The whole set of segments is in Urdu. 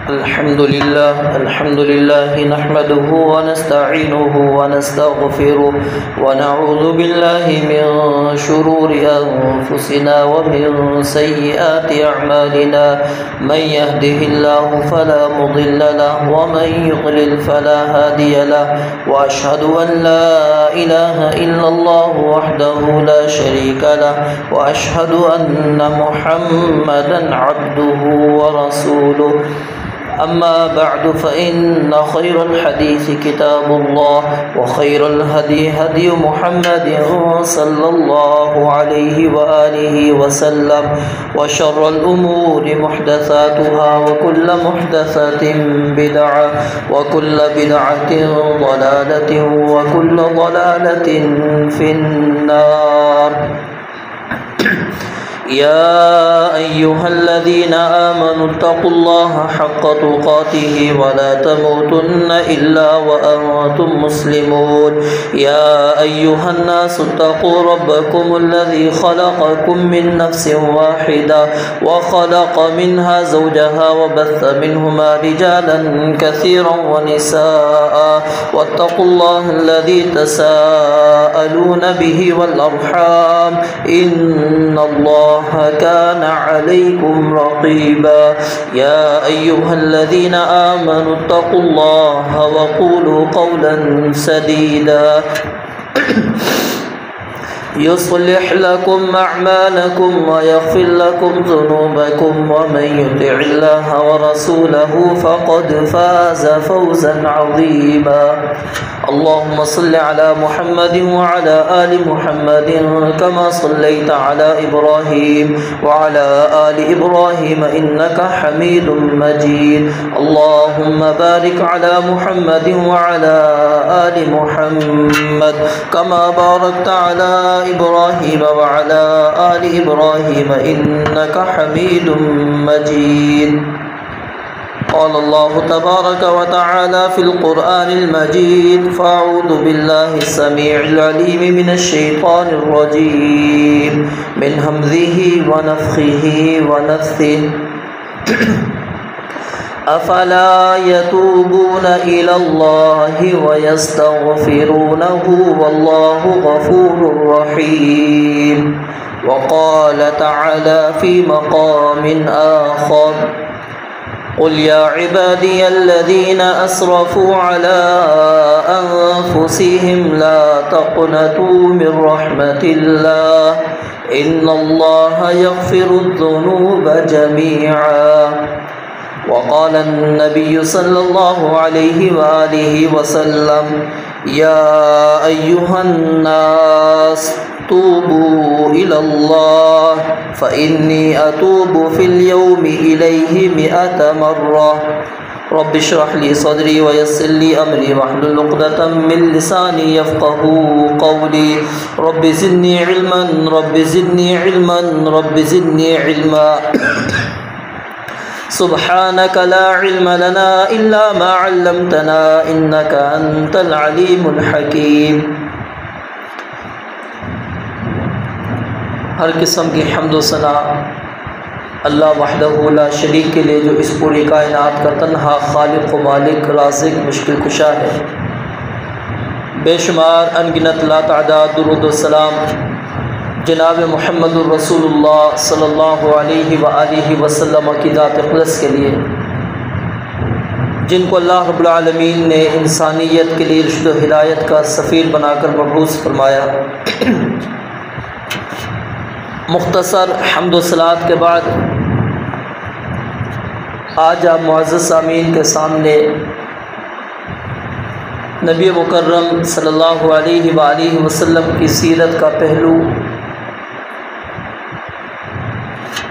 الحمد لله نحمده ونستعينه ونستغفره ونعوذ بالله من شرور أنفسنا ومن سيئات أعمالنا من يهده الله فلا مضل له ومن يضلل فلا هادي له وأشهد أن لا إله إلا الله وحده لا شريك له وأشهد أن محمدا عبده ورسوله أما بعد فإن خير الحديث كتاب الله وخير الهدي هدي محمد صلى الله عليه وآله وسلم وشر الأمور محدثاتها وكل محدثة بدعة وكل بدعة ضلالة وكل ضلالة في النار. يا أيها الذين آمنوا اتقوا الله حق تقاته ولا تموتن إلا وأنتم مسلمون. يا أيها الناس اتقوا ربكم الذي خلقكم من نفس واحدة وخلق منها زوجها وبث منهما رجالا كثيرا ونساء واتقوا الله الذي تساءلون به والأرحام إن الله كان عليكم رقيبا. يا أيها الذين آمنوا اتقوا الله وقولوا قولا سديدا يصلح لكم أعمالكم ويغفر لكم ذنوبكم ومن يطع الله ورسوله فقد فاز فوزا عظيما. اللهم صل على محمد وعلى آل محمد كما صليت على إبراهيم وعلى آل إبراهيم إنك حميد مجيد. اللهم بارك على محمد وعلى آل محمد كما باركت على إبراهيم وعلى آل إبراهيم إنك حميد مجيد. قال الله تبارك وتعالى في القرآن المجيد فأعوذ بالله السميع العليم من الشيطان الرجيم من همزه ونفخه ونفثه أفلا يتوبون إلى الله ويستغفرونه والله غفور رحيم. وقال تعالى في مقام آخر قل يا عبادي الذين أسرفوا على أنفسهم لا تقنطوا من رحمة الله إن الله يغفر الذنوب جميعا. وقال النبي صلى الله عليه وآله وسلم يا أيها الناس توبوا إلى الله فإني أتوب في اليوم إليه 100 مرة. رب اشرح لي صدري ويسر لي أمري واحلل عقدة من لساني يفقهوا قولي. رب زدني علما رب زدني علما رب زدني علما. سبحانك لا علم لنا إلا ما علمتنا إنك أنت العليم الحكيم. ہر قسم کی حمد و ثنا اللہ وحدہ لا شریک کے لیے جو اس پوری کائنات کا تنہا خالق و مالک رازق مشکل کشا ہے. بے شمار انگنت لا تعداد درود و سلام جناب محمد الرسول اللہ صلی اللہ علیہ وآلہ وسلم کی ذات اقدس کے لیے جن کو اللہ رب العالمین نے انسانیت کے لیے رشد و ہدایت کا سفیر بنا کر مبعوث فرمایا. مختصر حمد و صلات کے بعد آج آپ معزز سامعین کے سامنے نبی مکرم صلی اللہ علیہ وآلہ وسلم کی سیرت کا پہلو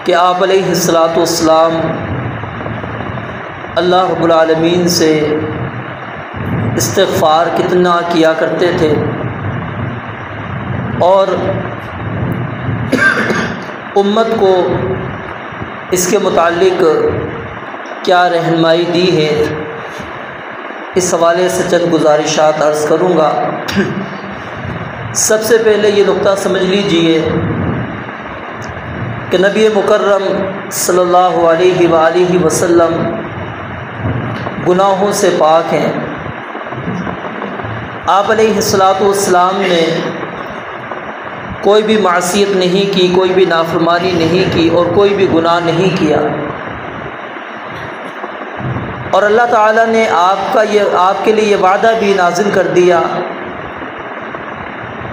کہ آپ علیہ الصلاۃ والسلام اللہ رب العالمین سے استغفار کتنا کیا کرتے تھے اور امت کو اس کے متعلق کیا رہنمائی دی ہے، اس حوالے سے چند گزارشات عرض کروں گا. سب سے پہلے یہ نقطہ سمجھ لیجئے کہ نبی مکرم صلی اللہ علیہ وآلہ وسلم گناہوں سے پاک ہیں۔ آپ علیہ السلام نے کوئی بھی معصیت نہیں کی، کوئی بھی نافرمانی نہیں کی اور کوئی بھی گناہ نہیں کیا، اور اللہ تعالیٰ نے آپ کے لیے یہ وعدہ بھی نازل کر دیا،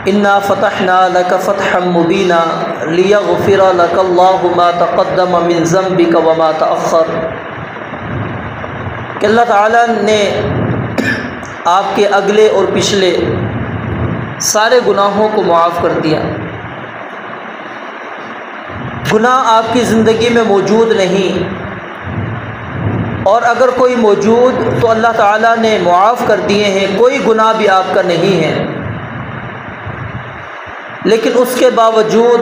انا فتحنا لک فتحا مبینا لیغفر لک اللہ ما تقدم من ذنبک وما تأخر، کہ اللہ تعالیٰ نے آپ کے اگلے اور پچھلے سارے گناہوں کو معاف کر دیا۔ گناہ آپ کی زندگی میں موجود نہیں، اور اگر کوئی موجود تو اللہ تعالیٰ نے معاف کر دیے ہیں، کوئی گناہ بھی آپ کا نہیں ہے، لیکن اس کے باوجود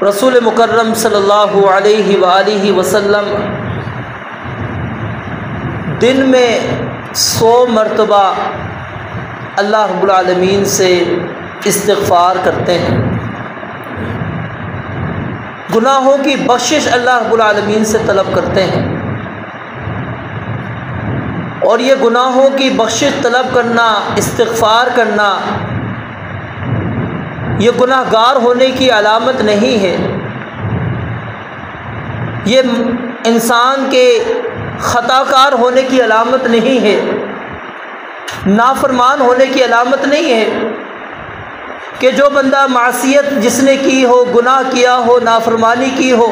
رسول مکرم صلی اللہ علیہ وآلہ وسلم دن میں 100 مرتبہ اللہ رب العالمین سے استغفار کرتے ہیں، گناہوں کی بخشش اللہ رب العالمین سے طلب کرتے ہیں۔ اور یہ گناہوں کی بخشش طلب کرنا، استغفار کرنا، یہ گناہ گار ہونے کی علامت نہیں ہے، یہ انسان کے خطا کار ہونے کی علامت نہیں ہے، نافرمان ہونے کی علامت نہیں ہے، کہ جو بندہ معصیت جس نے کی ہو، گناہ کیا ہو، نافرمانی کی ہو،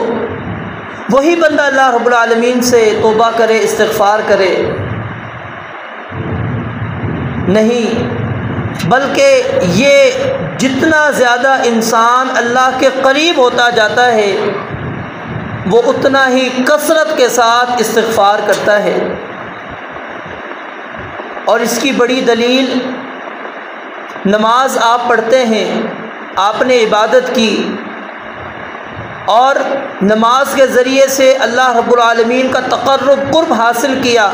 وہی بندہ اللہ رب العالمین سے توبہ کرے، استغفار کرے، نہیں، بلکہ یہ جتنا زیادہ انسان اللہ کے قریب ہوتا جاتا ہے وہ اتنا ہی کثرت کے ساتھ استغفار کرتا ہے۔ اور اس کی بڑی دلیل، نماز آپ پڑھتے ہیں، آپ نے عبادت کی اور نماز کے ذریعے سے اللہ رب العالمین کا قرب حاصل کیا،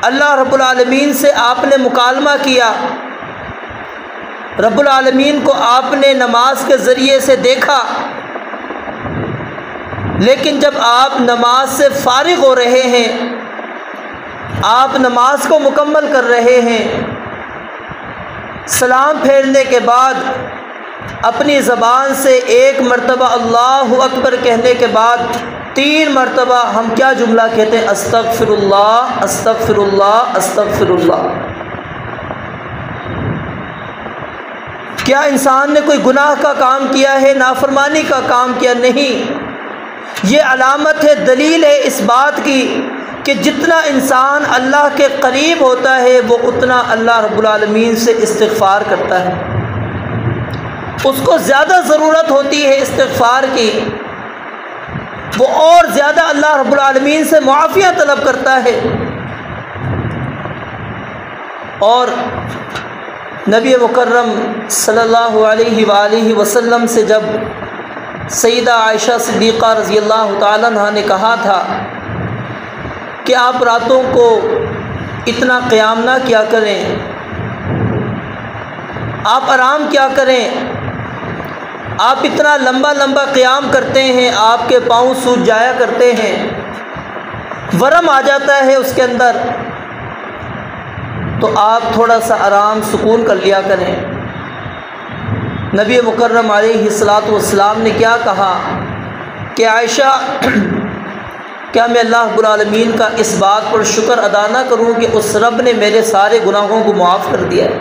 اللہ رب العالمین سے آپ نے مکالمہ کیا، رب العالمین کو آپ نے نماز کے ذریعے سے دیکھا، لیکن جب آپ نماز سے فارغ ہو رہے ہیں، آپ نماز کو مکمل کر رہے ہیں، سلام پھیرنے کے بعد اپنی زبان سے 1 مرتبہ اللہ اکبر کہنے کے بعد 3 مرتبہ ہم کیا جملہ کہتے ہیں؟ استغفر اللہ، استغفر اللہ، استغفر اللہ۔ کیا انسان نے کوئی گناہ کا کام کیا ہے، نافرمانی کا کام کیا؟ نہیں، یہ علامت ہے، دلیل ہے اس بات کی کہ جتنا انسان اللہ کے قریب ہوتا ہے وہ اتنا اللہ رب العالمین سے استغفار کرتا ہے، اس کو زیادہ ضرورت ہوتی ہے استغفار کی، وہ اور زیادہ اللہ رب العالمین سے معافیاں طلب کرتا ہے۔ اور نبی مکرم صلی اللہ علیہ وآلہ وسلم سے جب سیدہ عائشہ صدیقہ رضی اللہ تعالیٰ عنہا نے کہا تھا کہ آپ راتوں کو اتنا قیام نہ کیا کریں، آپ آرام کیا کریں، آپ اتنا لمبا قیام کرتے ہیں، آپ کے پاؤں سوج جایا کرتے ہیں، ورم آ جاتا ہے اس کے اندر، تو آپ تھوڑا سا آرام سکون کر لیا کریں۔ نبی مکرم علیہ السلام نے کیا کہا کہ عائشہ، کیا میں اللہ رب العالمین کا اس بات پر شکر ادا نہ کروں کہ اس رب نے میرے سارے گناہوں کو معاف کر دیا ہے،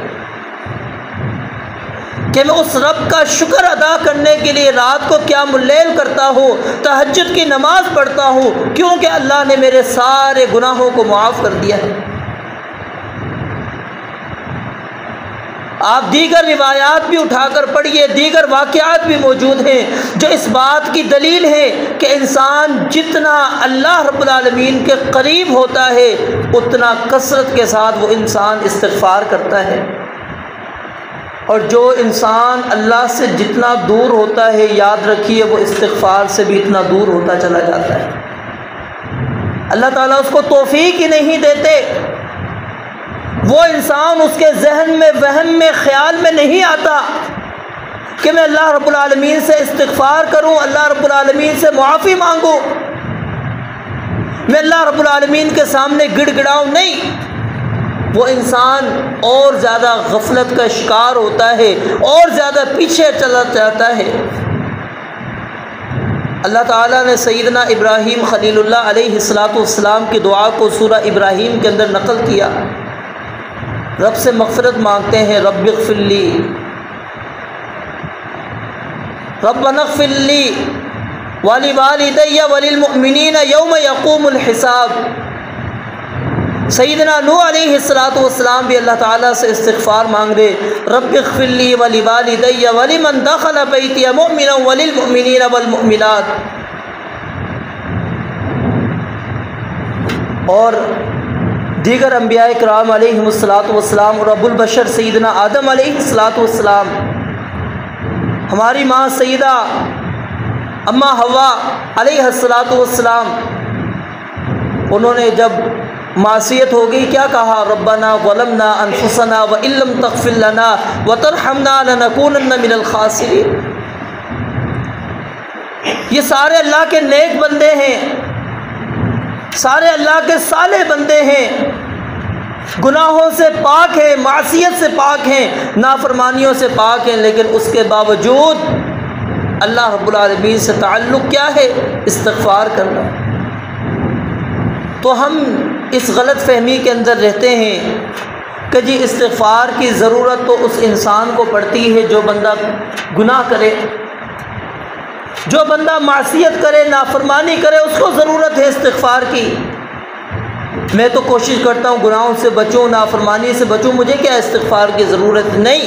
کہ میں اس رب کا شکر ادا کرنے کے لیے رات کو قیام اللیل کرتا ہوں، تہجد کی نماز پڑھتا ہوں، کیونکہ اللہ نے میرے سارے گناہوں کو معاف کر دیا ہے۔ آپ دیگر روایات بھی اٹھا کر پڑھیے، دیگر واقعات بھی موجود ہیں جو اس بات کی دلیل ہے کہ انسان جتنا اللہ رب العالمین کے قریب ہوتا ہے اتنا کثرت کے ساتھ وہ انسان استغفار کرتا ہے، اور جو انسان اللہ سے جتنا دور ہوتا ہے، یاد رکھیے وہ استغفار سے بھی اتنا دور ہوتا چلا جاتا ہے۔ اللہ تعالیٰ اس کو توفیق ہی نہیں دیتے، وہ انسان اس کے ذہن میں، وہم میں، خیال میں نہیں آتا کہ میں اللہ رب العالمین سے استغفار کروں، اللہ رب العالمین سے معافی مانگوں۔ میں اللہ رب العالمین کے سامنے گڑ گڑاؤں نہیں، وہ انسان اور زیادہ غفلت کا شکار ہوتا ہے، اور زیادہ پیچھے چلا جاتا ہے۔ اللہ تعالیٰ نے سیدنا ابراہیم خلیل اللہ علیہ السلام کی دعا کو سورہ ابراہیم کے اندر نقل کیا۔ رب سے مغفرت مانگتے ہیں، رب اغفر لی، ربنا اغفر لی ولوالدی وللمؤمنین یوم یقوم الحساب۔ سیدنا نوح علیہ السلام بھی اللہ تعالیٰ سے استغفار مانگ رہے، رب اغفر لی ولوالدی ولمن دخل بیتی مؤمنا وللمؤمنین والمؤمنات۔ اور دیگر انبیاء کرام علیہم السلام اور ابو البشر سیدنا آدم علیہ السلام، ہماری ماں سیدہ اماں حوا علیہ السلام، انہوں نے جب معصیت ہو گئی کیا کہا؟ ربنا ظلمنا انفسنا وان لم تغفر لنا وترحمنا لنکونن من الخاسرین۔ یہ سارے اللہ کے نیک بندے ہیں، سارے اللہ کے صالح بندے ہیں، گناہوں سے پاک ہیں، معصیت سے پاک ہیں، نافرمانیوں سے پاک ہیں، لیکن اس کے باوجود اللہ رب العالمین سے تعلق کیا ہے؟ استغفار کرنا۔ تو ہم اس غلط فہمی کے اندر رہتے ہیں کہ جی استغفار کی ضرورت تو اس انسان کو پڑتی ہے جو بندہ گناہ کرے، جو بندہ معصیت کرے، نافرمانی کرے، اس کو ضرورت ہے استغفار کی۔ میں تو کوشش کرتا ہوں گناہوں سے بچوں، نافرمانی سے بچوں، مجھے کیا استغفار کی ضرورت؟ نہیں۔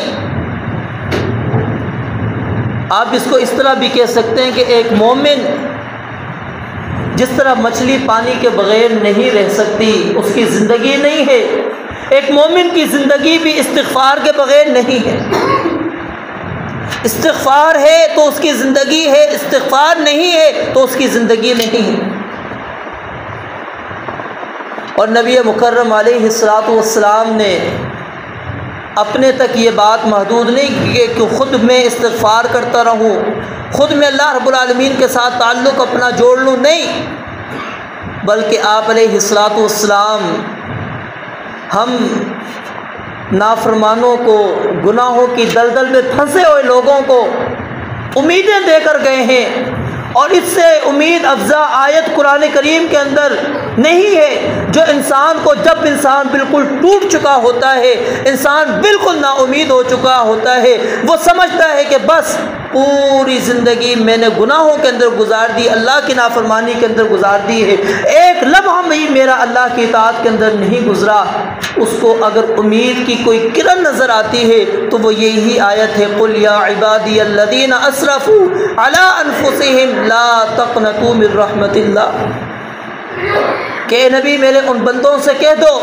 آپ اس کو اس طرح بھی کہہ سکتے ہیں کہ ایک مومن جس طرح مچھلی پانی کے بغیر نہیں رہ سکتی، اس کی زندگی نہیں ہے، ایک مومن کی زندگی بھی استغفار کے بغیر نہیں ہے۔ استغفار ہے تو اس کی زندگی ہے، استغفار نہیں ہے تو اس کی زندگی نہیں ہے۔ اور نبی مکرم علیہ السلام نے اپنے تک یہ بات محدود نہیں کی کہ خود میں استغفار کرتا رہوں، خود میں اللہ رب العالمین کے ساتھ تعلق اپنا جوڑ لوں، نہیں، بلکہ آپ علیہ السلام ہم نافرمانوں کو، گناہوں کی دلدل میں پھنسے ہوئے لوگوں کو امیدیں دے کر گئے ہیں، اور اس سے امید افزا آیت قرآن کریم کے اندر نہیں ہے جو انسان کو، جب انسان بالکل ٹوٹ چکا ہوتا ہے، انسان بالکل نا امید ہو چکا ہوتا ہے، وہ سمجھتا ہے کہ بس پوری زندگی میں نے گناہوں کے اندر گزار دی، اللہ کی نافرمانی کے اندر گزار دی ہے، ایک لمحہ بھی میرا اللہ کی اطاعت کے اندر نہیں گزرا۔ اس کو اگر امید کی کوئی کرن نظر آتی ہے تو وہ یہی آیت ہے، قل یا عبادی الذین اسرفوا علی انفسہم لا تقنطوا من رحمت اللہ، کہ اے نبی میرے ان بندوں سے کہہ دو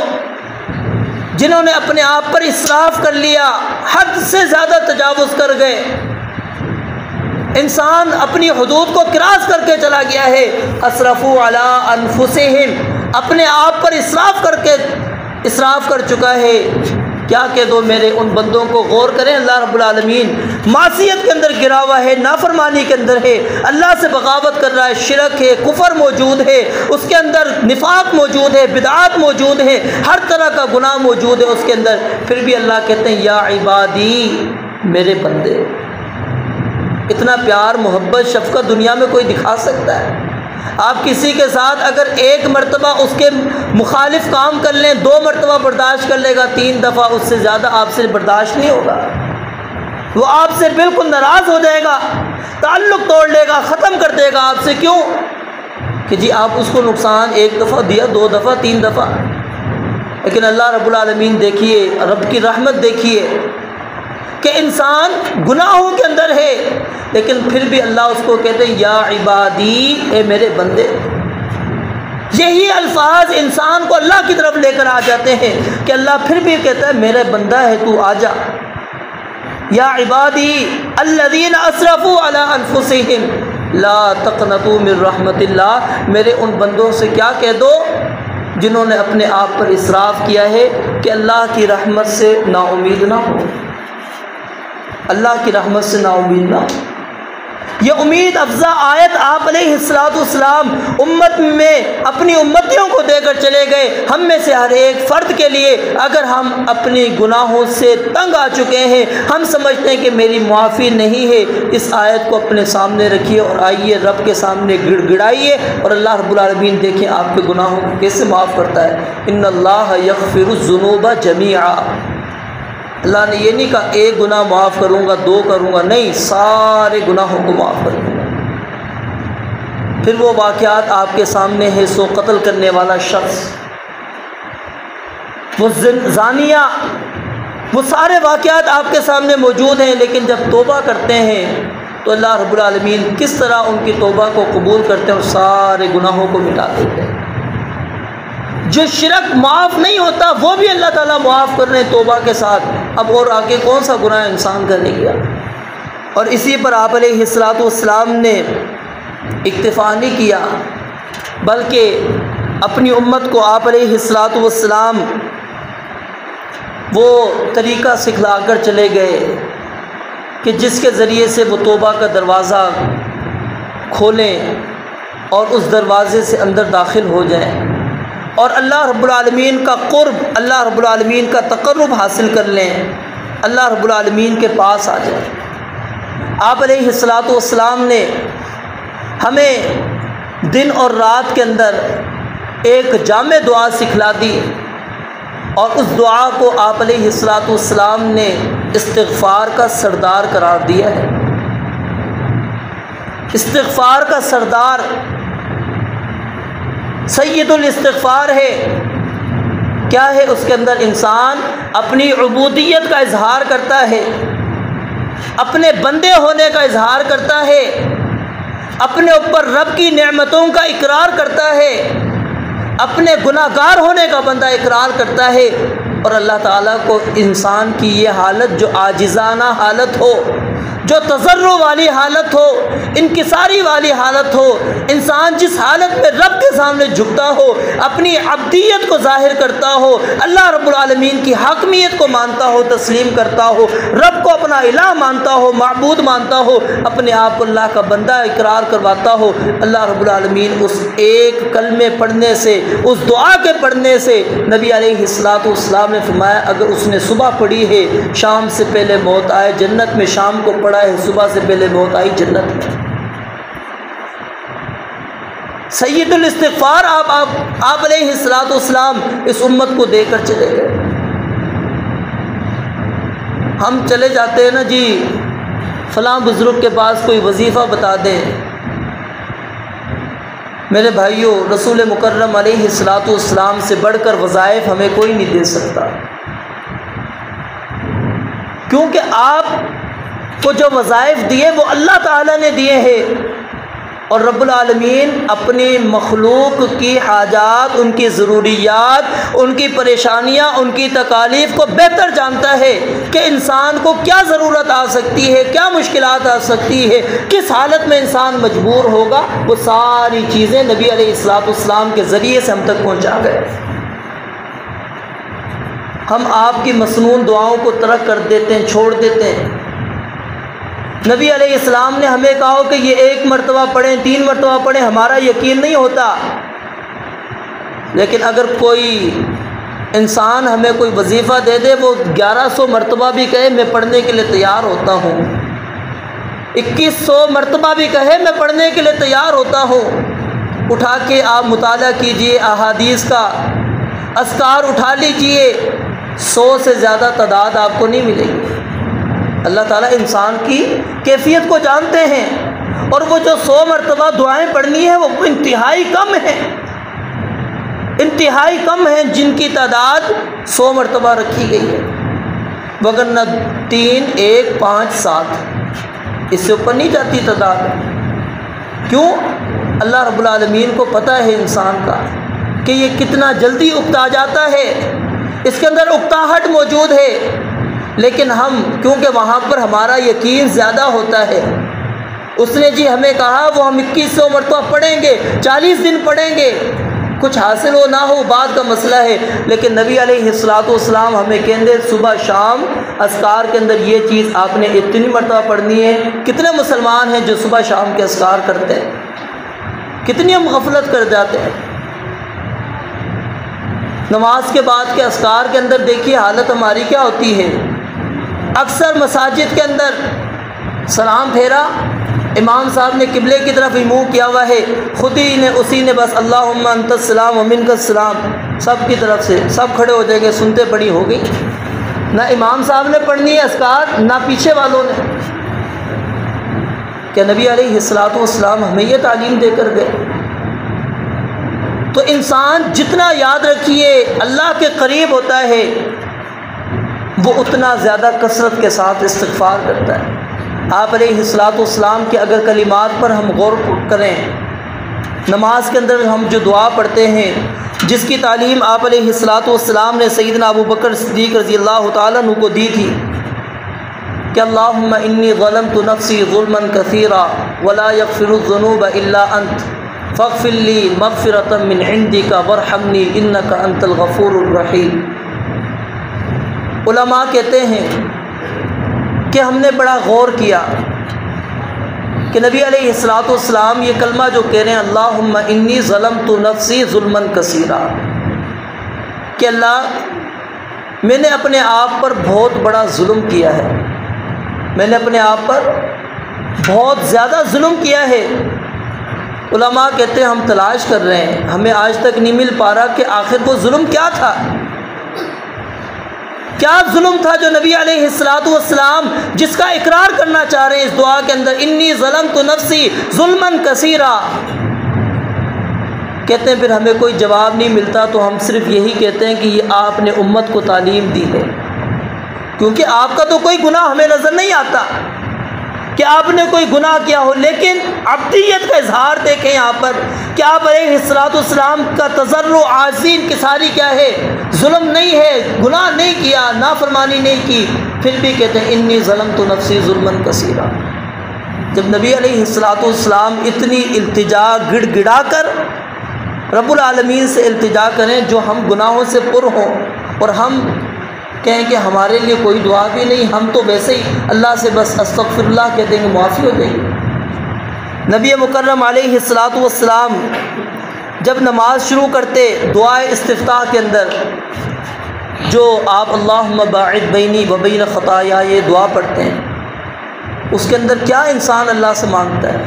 جنہوں نے اپنے آپ پر اسراف کر لیا، حد سے زیادہ تجاوز کر گئے، انسان اپنی حدود کو کراس کر کے چلا گیا ہے، اسرفوا علی انفسہم، اپنے آپ پر اسراف کر چکا ہے، کیا کہہ دو میرے ان بندوں کو؟ غور کریں، اللہ رب العالمین معصیت کے اندر گرا ہوا ہے، نافرمانی کے اندر ہے، اللہ سے بغاوت کر رہا ہے، شرک ہے، کفر موجود ہے، اس کے اندر نفاق موجود ہے، بدعات موجود ہے، ہر طرح کا گناہ موجود ہے اس کے اندر، پھر بھی اللہ کہتے ہیں یا عبادی، میرے بندے۔ اتنا پیار، محبت، شفقت دنیا میں کوئی دکھا سکتا ہے؟ آپ کسی کے ساتھ اگر ایک مرتبہ اس کے مخالف کام کر لیں، 2 مرتبہ برداشت کر لے گا، 3 دفعہ اس سے زیادہ آپ سے برداشت نہیں ہوگا، وہ آپ سے بالکل ناراض ہو جائے گا، تعلق توڑ لے گا، ختم کر دے گا آپ سے۔ کیوں؟ کہ جی آپ اس کو نقصان 1 دفعہ دیا، 2 دفعہ، 3 دفعہ۔ لیکن اللہ رب العالمین دیکھیے، رب کی رحمت دیکھیے کہ انسان گناہوں کے اندر ہے، لیکن پھر بھی اللہ اس کو کہتے ہیں یا عبادی، اے میرے بندے۔ یہی الفاظ انسان کو اللہ کی طرف لے کر آ جاتے ہیں کہ اللہ پھر بھی کہتا ہے میرے بندہ ہے تو آ جا۔ یا عبادی الذین اسرفوا علی انفسہم لا تقنطوا من رحمت اللہ، میرے ان بندوں سے کیا کہہ دو جنہوں نے اپنے آپ پر اسراف کیا ہے کہ اللہ کی رحمت سے نا امید نہ ہو، اللہ کی رحمت سے نا امید نہ ہو۔ یہ امید افزا آیت آپ علیہ السلام امت میں اپنی امتیوں کو دے کر چلے گئے، ہم میں سے ہر ایک فرد کے لیے اگر ہم اپنی گناہوں سے تنگ آ چکے ہیں، ہم سمجھتے ہیں کہ میری معافی نہیں ہے، اس آیت کو اپنے سامنے رکھیے اور آئیے رب کے سامنے گڑ گڑائیے، اور اللہ رب العالمین دیکھیں آپ کے گناہوں کو کیسے معاف کرتا ہے۔ ان اللہ یغفر الذنوب جمیعا، اللہ نے یہ نہیں کہا ایک گناہ معاف کروں گا، دو کروں گا، نہیں، سارے گناہوں کو معاف کر دوں گا۔ پھر وہ واقعات آپ کے سامنے ہے، سو قتل کرنے والا شخص، وہ زانیہ، وہ سارے واقعات آپ کے سامنے موجود ہیں، لیکن جب توبہ کرتے ہیں تو اللہ رب العالمین کس طرح ان کی توبہ کو قبول کرتے ہیں اور سارے گناہوں کو مٹا دیتے ہیں۔ جو شرک معاف نہیں ہوتا وہ بھی اللہ تعالیٰ معاف کر رہے ہیں توبہ کے ساتھ، اب اور آگے کون سا گناہ انسان کرنے گیا۔ اور اسی پر آپ علیہ السلام نے اکتفا نہیں کیا، بلکہ اپنی امت کو آپ علیہ السلام وہ طریقہ سکھلا کر چلے گئے کہ جس کے ذریعے سے وہ توبہ کا دروازہ کھولیں اور اس دروازے سے اندر داخل ہو جائیں اور اللہ رب العالمین کا قرب، اللہ رب العالمین کا تقرب حاصل کر لیں، اللہ رب العالمین کے پاس آ جائیں۔ آپ علیہ السلام نے ہمیں دن اور رات کے اندر ایک جامع دعا سکھلا دی، اور اس دعا کو آپ علیہ السلام نے استغفار کا سردار قرار دیا ہے۔ استغفار کا سردار سید الاستغفار ہے۔ کیا ہے اس کے اندر؟ انسان اپنی عبودیت کا اظہار کرتا ہے، اپنے بندے ہونے کا اظہار کرتا ہے، اپنے اوپر رب کی نعمتوں کا اقرار کرتا ہے، اپنے گناہ گار ہونے کا بندہ اقرار کرتا ہے، اور اللہ تعالیٰ کو انسان کی یہ حالت جو عاجزانہ حالت ہو، جو تضرع والی حالت ہو، انکساری والی حالت ہو، انسان جس حالت میں رب کے سامنے جھکتا ہو، اپنی عبدیت کو ظاہر کرتا ہو، اللہ رب العالمین کی حاکمیت کو مانتا ہو، تسلیم کرتا ہو، رب کو اپنا الہ مانتا ہو، معبود مانتا ہو، اپنے آپ کو اللہ کا بندہ اقرار کرواتا ہو، اللہ رب العالمین اس ایک کلمے پڑھنے سے، اس دعا کے پڑھنے سے، نبی علیہ السلام نے فرمایا اگر اس نے صبح پڑھی ہے شام سے پہلے موت آئے جنت میں، شام کو پڑھا ہے صبح سے پہلے موت آئی جنت میں۔ سید الاستغفار آپ علیہ السلام اس امت کو دے کر چلے گئے۔ ہم چلے جاتے ہیں نا جی فلاں بزرگ کے پاس کوئی وظیفہ بتا دیں، میرے بھائیوں رسول مکرم علیہ السلام سے بڑھ کر وظائف ہمیں کوئی نہیں دے سکتا، کیونکہ آپ کو جو وظائف دیے وہ اللہ تعالیٰ نے دیے ہیں، اور رب العالمین اپنی مخلوق کی حاجات، ان کی ضروریات، ان کی پریشانیاں، ان کی تکالیف کو بہتر جانتا ہے کہ انسان کو کیا ضرورت آ سکتی ہے، کیا مشکلات آ سکتی ہے، کس حالت میں انسان مجبور ہوگا، وہ ساری چیزیں نبی علیہ السلام کے ذریعے سے ہم تک پہنچا گئے۔ ہم آپ کی مسنون دعاؤں کو ترک کر دیتے ہیں، چھوڑ دیتے ہیں۔ نبی علیہ السلام نے ہمیں کہا کہ یہ 1 مرتبہ پڑھیں، 3 مرتبہ پڑھیں، ہمارا یقین نہیں ہوتا، لیکن اگر کوئی انسان ہمیں کوئی وظیفہ دے دے، وہ 1100 مرتبہ بھی کہے میں پڑھنے کے لیے تیار ہوتا ہوں، 2100 مرتبہ بھی کہے میں پڑھنے کے لیے تیار ہوتا ہوں، اٹھا کے آپ مطالعہ کیجئے احادیث کا، اذکار اٹھا لیجئے، 100 سے زیادہ تعداد آپ کو نہیں ملے گی۔ اللہ تعالیٰ انسان کی کیفیت کو جانتے ہیں، اور وہ جو 100 مرتبہ دعائیں پڑھنی ہیں وہ انتہائی کم ہیں، انتہائی کم ہیں جن کی تعداد 100 مرتبہ رکھی گئی ہے، وگرنہ 3 1 5 7 اس سے اوپر نہیں جاتی تعداد۔ کیوں؟ اللہ رب العالمین کو پتہ ہے انسان کا کہ یہ کتنا جلدی اکتا جاتا ہے، اس کے اندر اکتاہٹ موجود ہے، لیکن ہم کیونکہ وہاں پر ہمارا یقین زیادہ ہوتا ہے، اس نے جی ہمیں کہا وہ ہم 2100 مرتبہ پڑھیں گے، 40 دن پڑھیں گے، کچھ حاصل ہو نہ ہو بات کا مسئلہ ہے، لیکن نبی علیہ الصلوۃ والسلام ہمیں کہندے صبح شام اذکار کے اندر یہ چیز آپ نے اتنی مرتبہ پڑھنی ہے۔ کتنے مسلمان ہیں جو صبح شام کے اذکار کرتے ہیں؟ کتنی ہم غفلت کر جاتے ہیں۔ نماز کے بعد کے اذکار کے اندر دیکھیے حالت ہماری کیا ہوتی ہے۔ اکثر مساجد کے اندر سلام پھیرا، امام صاحب نے قبلے کی طرف ہی منہ کیا ہوا ہے، خود ہی نے اسی نے بس اللہم انت السلام و منک السلام سب کی طرف سے سب کھڑے ہو جائیں گے، سنتے پڑھی ہو گئی۔ نہ امام صاحب نے پڑھنی ہے اذکار، نہ پیچھے والوں نے۔ کہ نبی علیہ الصلوۃ والسلام ہمیں یہ تعلیم دے کر گئے۔ تو انسان جتنا یاد رکھیے اللہ کے قریب ہوتا ہے، وہ اتنا زیادہ کثرت کے ساتھ استغفار کرتا ہے۔ آپ علیہ الصلوۃ والسلام کے اگر کلمات پر ہم غور کریں، نماز کے اندر ہم جو دعا پڑھتے ہیں، جس کی تعلیم آپ علیہ الصلوۃ والسلام نے سیدنا ابو بکر صدیق رضی اللہ تعالیٰ عنہ کو دی تھی کہ اللہم انی ظلمت نفسی ظلما کثیرا ولا یغفر الذنوب الا انت فاغفر لی مغفرۃ من عندک وارحمنی انک انت الغفور الرحیم۔ علماء کہتے ہیں کہ ہم نے بڑا غور کیا کہ نبی علیہ الصلوۃ والسلام یہ کلمہ جو کہہ رہے ہیں اللہم انی ظلمت نفسی ظلما کثیرا، کہ اللہ میں نے اپنے آپ پر بہت بڑا ظلم کیا ہے، میں نے اپنے آپ پر بہت زیادہ ظلم کیا ہے۔ علماء کہتے ہیں ہم تلاش کر رہے ہیں، ہمیں آج تک نہیں مل پا رہا کہ آخر وہ ظلم کیا تھا، کیا ظلم تھا جو نبی علیہ الصلوۃ والسلام جس کا اقرار کرنا چاہ رہے ہیں اس دعا کے اندر، انی ظلمت نفسی ظلما کثیرا۔ کہتے ہیں پھر ہمیں کوئی جواب نہیں ملتا تو ہم صرف یہی کہتے ہیں کہ یہ آپ نے امت کو تعلیم دی ہے، کیونکہ آپ کا تو کوئی گناہ ہمیں نظر نہیں آتا کہ آپ نے کوئی گناہ کیا ہو، لیکن عبدیت کا اظہار دیکھیں یہاں پر کہ آپ علیہ الصلوۃ والسلام کا تضرع عاجزی انکساری کیا ہے، ظلم نہیں ہے، گناہ نہیں کیا، نافرمانی نہیں کی، پھر بھی کہتے ہیں انی ظلمت نفسی ظلما کثیرا۔ جب نبی علیہ الصلوۃ والسلام اتنی التجا گڑ گڑا کر رب العالمین سے التجا کریں جو ہم گناہوں سے پر ہوں، اور ہم کہیں کہ ہمارے لیے کوئی دعا بھی نہیں، ہم تو ویسے ہی اللہ سے بس استغفر اللہ کہہ دیں گے، معافی ہو جائے گی۔ نبی مکرم علیہ الصلوۃ والسلام جب نماز شروع کرتے دعائے استفتاح کے اندر جو آپ اللہم باعد بینی و بین خطایا یہ دعا پڑھتے ہیں، اس کے اندر کیا انسان اللہ سے مانگتا ہے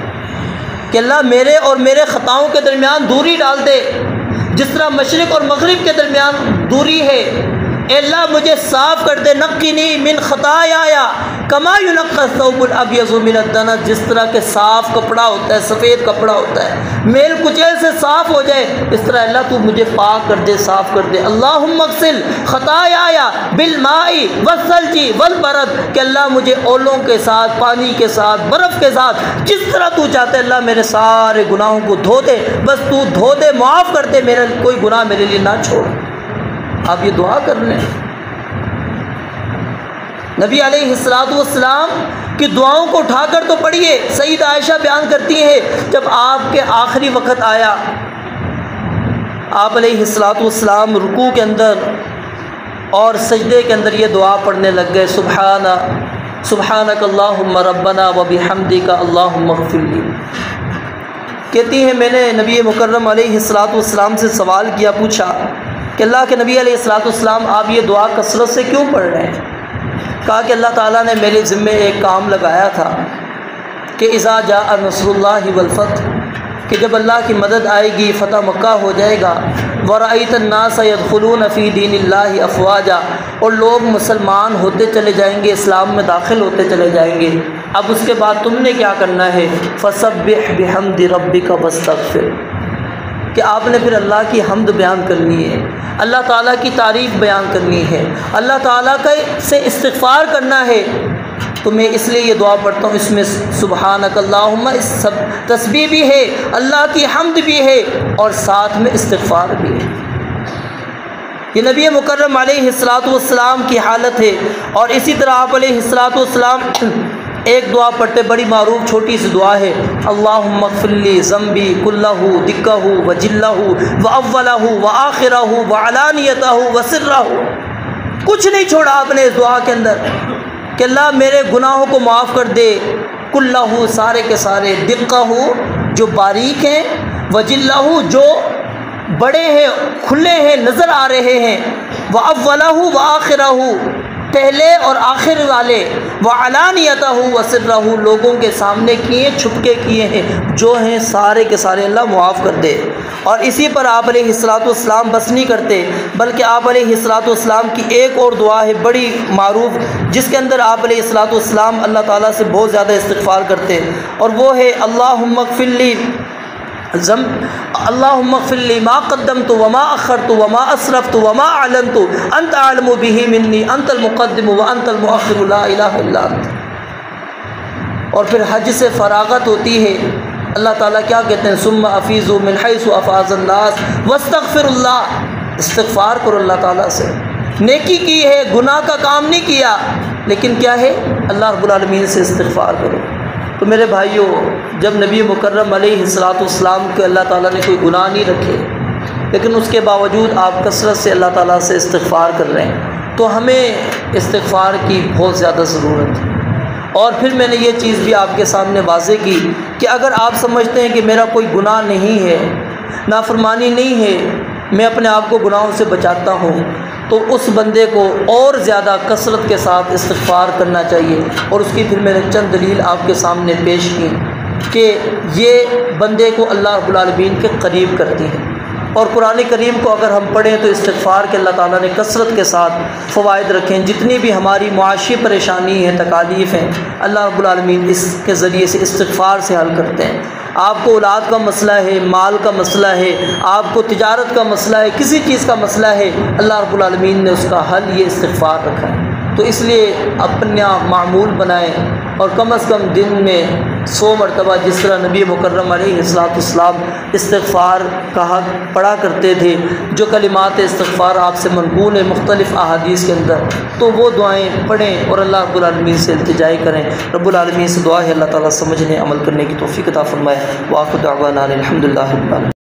کہ اللہ میرے اور میرے خطاؤں کے درمیان دوری ڈال دے، جس طرح مشرق اور مغرب کے درمیان دوری ہے، اے اللہ مجھے صاف کر دے، نقنی من خطایا کما ینقی الثوب الابیض من الدنس، جس طرح کے صاف کپڑا ہوتا ہے، سفید کپڑا ہوتا ہے، میل کچیل سے صاف ہو جائے، اس طرح اللہ تو مجھے پاک کر دے، صاف کر دے۔ اللہم اغسل خطایا بالماء والثلج والبرد، کہ اللہ مجھے اولوں کے ساتھ، پانی کے ساتھ، برف کے ساتھ، جس طرح تو چاہتے اللہ میرے سارے گناہوں کو دھو دے، بس تو دھو دے، معاف کر دے، میرا کوئی گناہ میرے لیے نہ چھوڑ۔ آپ یہ دعا کر لیں۔ نبی علیہ الصلوۃ والسلام کی دعاؤں کو اٹھا کر تو پڑھیے۔ سید عائشہ بیان کرتی ہیں جب آپ کے آخری وقت آیا، آپ علیہ الصلوۃ والسلام رکوع کے اندر اور سجدے کے اندر یہ دعا پڑھنے لگ گئے، سبحانک اللہم ربنا وبحمدک اللہم اغفر لی۔ کہتی ہیں میں نے نبی مکرم علیہ الصلوۃ والسلام سے سوال کیا، پوچھا کہ اللہ کے نبی علیہ الصلوۃ والسلام آپ یہ دعا کثرت سے کیوں پڑھ رہے ہیں؟ کہا کہ اللہ تعالیٰ نے میرے ذمے ایک کام لگایا تھا کہ اذا جاء نصر اللہ والفتح، کہ جب اللہ کی مدد آئے گی، فتح مکہ ہو جائے گا، ورأیت الناس يدخلون فی دین اللہ افواجا، اور لوگ مسلمان ہوتے چلے جائیں گے، اسلام میں داخل ہوتے چلے جائیں گے، اب اس کے بعد تم نے کیا کرنا ہے؟ فسبح بحمد ربک واستغفر، کہ آپ نے پھر اللہ کی حمد بیان کرنی ہے، اللہ تعالیٰ کی تعریف بیان کرنی ہے، اللہ تعالیٰ کا سے استغفار کرنا ہے۔ تو میں اس لیے یہ دعا پڑھتا ہوں، اس میں سبحانک اللہم اس سب تسبیح بھی ہے، اللہ کی حمد بھی ہے، اور ساتھ میں استغفار بھی ہے۔ یہ نبی مکرم علیہ الصلوۃ والسلام کی حالت ہے۔ اور اسی طرح آپ علیہ الصلوۃ والسلام ایک دعا پڑھتے بڑی معروف چھوٹی سی دعا ہے، اللہم اغفر لی ذنبی کلہ دکہ وجلہ واولہ وآخرہ وعلانیتہ وسرہ۔ کچھ نہیں چھوڑا آپ نے اس دعا کے اندر کہ اللہ میرے گناہوں کو معاف کر دے، کلہ سارے کے سارے، دقہ جو باریک ہیں، وجلہ جو بڑے ہیں، کھلے ہیں، نظر آ رہے ہیں، واولہ وآخرہ پہلے اور آخر والے، وعلانیتہ وسرہ لوگوں کے سامنے کیے چھپ کے کیے ہیں، جو ہیں سارے کے سارے اللہ معاف کر دے۔ اور اسی پر آپ علیہ السلام بس نہیں کرتے، بلکہ آپ علیہ السلام کی ایک اور دعا ہے بڑی معروف، جس کے اندر آپ علیہ السلام اللہ تعالیٰ سے بہت زیادہ استغفار کرتے، اور وہ ہے اللہم اغفر لی اللہم اغفر لی ما قدمت وما اخرت وما اسرفت وما اعلنت انت اعلم به منی انت المقدم وانت المؤخر لا الہ الا انت۔ اور پھر حج سے فراغت ہوتی ہے، اللہ تعالیٰ کیا کہتے ہیں، ثم افیضوا من حیث افاض الناس واستغفر اللہ، استغفار کرو اللہ تعالیٰ سے، نیکی کی ہے، گناہ کا کام نہیں کیا، لیکن کیا ہے، اللہ رب العالمین سے استغفار کرو۔ تو میرے بھائیوں، جب نبی مکرم علیہ السلام کے اللہ تعالیٰ نے کوئی گناہ نہیں رکھے، لیکن اس کے باوجود آپ کثرت سے اللہ تعالیٰ سے استغفار کر رہے ہیں، تو ہمیں استغفار کی بہت زیادہ ضرورت ہے۔ اور پھر میں نے یہ چیز بھی آپ کے سامنے واضح کی کہ اگر آپ سمجھتے ہیں کہ میرا کوئی گناہ نہیں ہے، نافرمانی نہیں ہے، میں اپنے آپ کو گناہوں سے بچاتا ہوں، تو اس بندے کو اور زیادہ کثرت کے ساتھ استغفار کرنا چاہیے۔ اور اس کی پھر میں نے چند دلیل آپ کے سامنے پیش کی کہ یہ بندے کو اللہ رب العالمین کے قریب کرتی ہیں۔ اور قرآن کریم کو اگر ہم پڑھیں تو استغفار کے اللہ تعالیٰ نے کثرت کے ساتھ فوائد رکھیں، جتنی بھی ہماری معاشی پریشانی ہیں، تکالیف ہیں، اللہ رب العالمین اس کے ذریعے سے استغفار سے حل کرتے ہیں۔ آپ کو اولاد کا مسئلہ ہے، مال کا مسئلہ ہے، آپ کو تجارت کا مسئلہ ہے، کسی چیز کا مسئلہ ہے، اللہ رب العالمین نے اس کا حل یہ استغفار رکھا ہے۔ تو اس لیے اپنا معمول بنائیں، اور کم از کم دن میں 100 مرتبہ، جس طرح نبی مکرم علیہ السلام استغفار کا حق پڑھا کرتے تھے، جو کلمات استغفار آپ سے منقول ہیں مختلف احادیث کے اندر، تو وہ دعائیں پڑھیں اور اللہ رب العالمین سے التجائی کریں۔ رب العالمین سے دعا ہے اللہ تعالیٰ سمجھنے عمل کرنے کی توفیق عطا فرمائے۔ وآخر دعوانا الحمدللہ رب العالمین۔